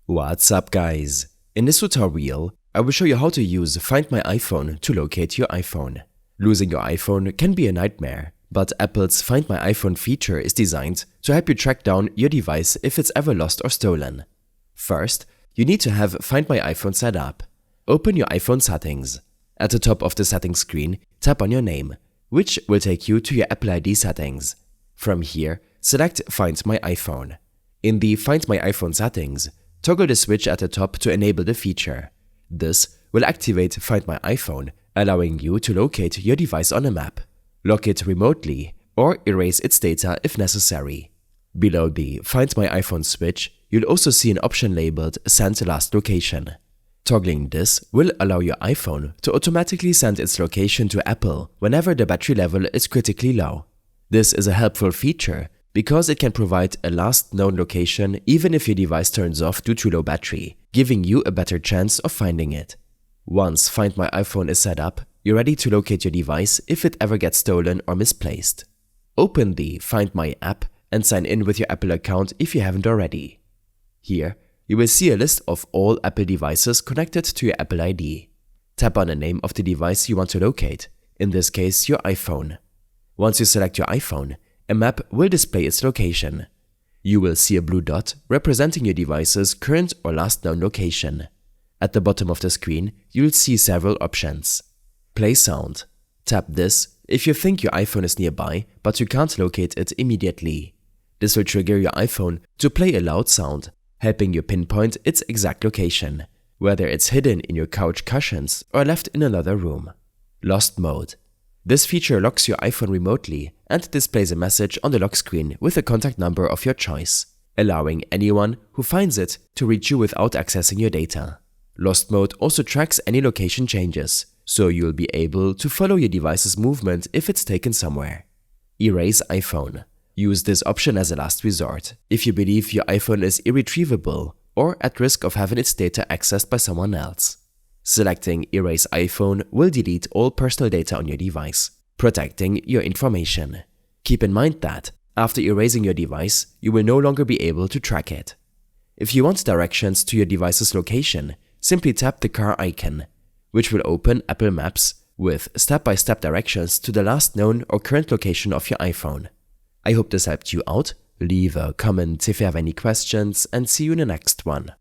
What's up guys? In this tutorial, I will show you how to use Find My iPhone to locate your iPhone. Losing your iPhone can be a nightmare, but Apple's Find My iPhone feature is designed to help you track down your device if it's ever lost or stolen. First, you need to have Find My iPhone set up. Open your iPhone settings. At the top of the settings screen, tap on your name, which will take you to your Apple ID settings. From here, select Find My iPhone. In the Find My iPhone settings, toggle the switch at the top to enable the feature. This will activate Find My iPhone, allowing you to locate your device on a map, lock it remotely, or erase its data if necessary. Below the Find My iPhone switch, you'll also see an option labeled Send Last Location. Toggling this will allow your iPhone to automatically send its location to Apple whenever the battery level is critically low. This is a helpful feature because it can provide a last known location even if your device turns off due to low battery, giving you a better chance of finding it. Once Find My iPhone is set up, you're ready to locate your device if it ever gets stolen or misplaced. Open the Find My app and sign in with your Apple account if you haven't already. Here, you will see a list of all Apple devices connected to your Apple ID. Tap on the name of the device you want to locate, in this case your iPhone. Once you select your iPhone, a map will display its location. You will see a blue dot representing your device's current or last known location. At the bottom of the screen, you'll see several options. Play sound. Tap this if you think your iPhone is nearby but you can't locate it immediately. This will trigger your iPhone to play a loud sound, helping you pinpoint its exact location, whether it's hidden in your couch cushions or left in another room. Lost mode. This feature locks your iPhone remotely and displays a message on the lock screen with a contact number of your choice, allowing anyone who finds it to reach you without accessing your data. Lost mode also tracks any location changes, so you'll be able to follow your device's movement if it's taken somewhere. Erase iPhone. Use this option as a last resort if you believe your iPhone is irretrievable or at risk of having its data accessed by someone else. Selecting Erase iPhone will delete all personal data on your device, protecting your information. Keep in mind that, after erasing your device, you will no longer be able to track it. If you want directions to your device's location, simply tap the car icon, which will open Apple Maps with step-by-step directions to the last known or current location of your iPhone. I hope this helped you out. Leave a comment if you have any questions and see you in the next one.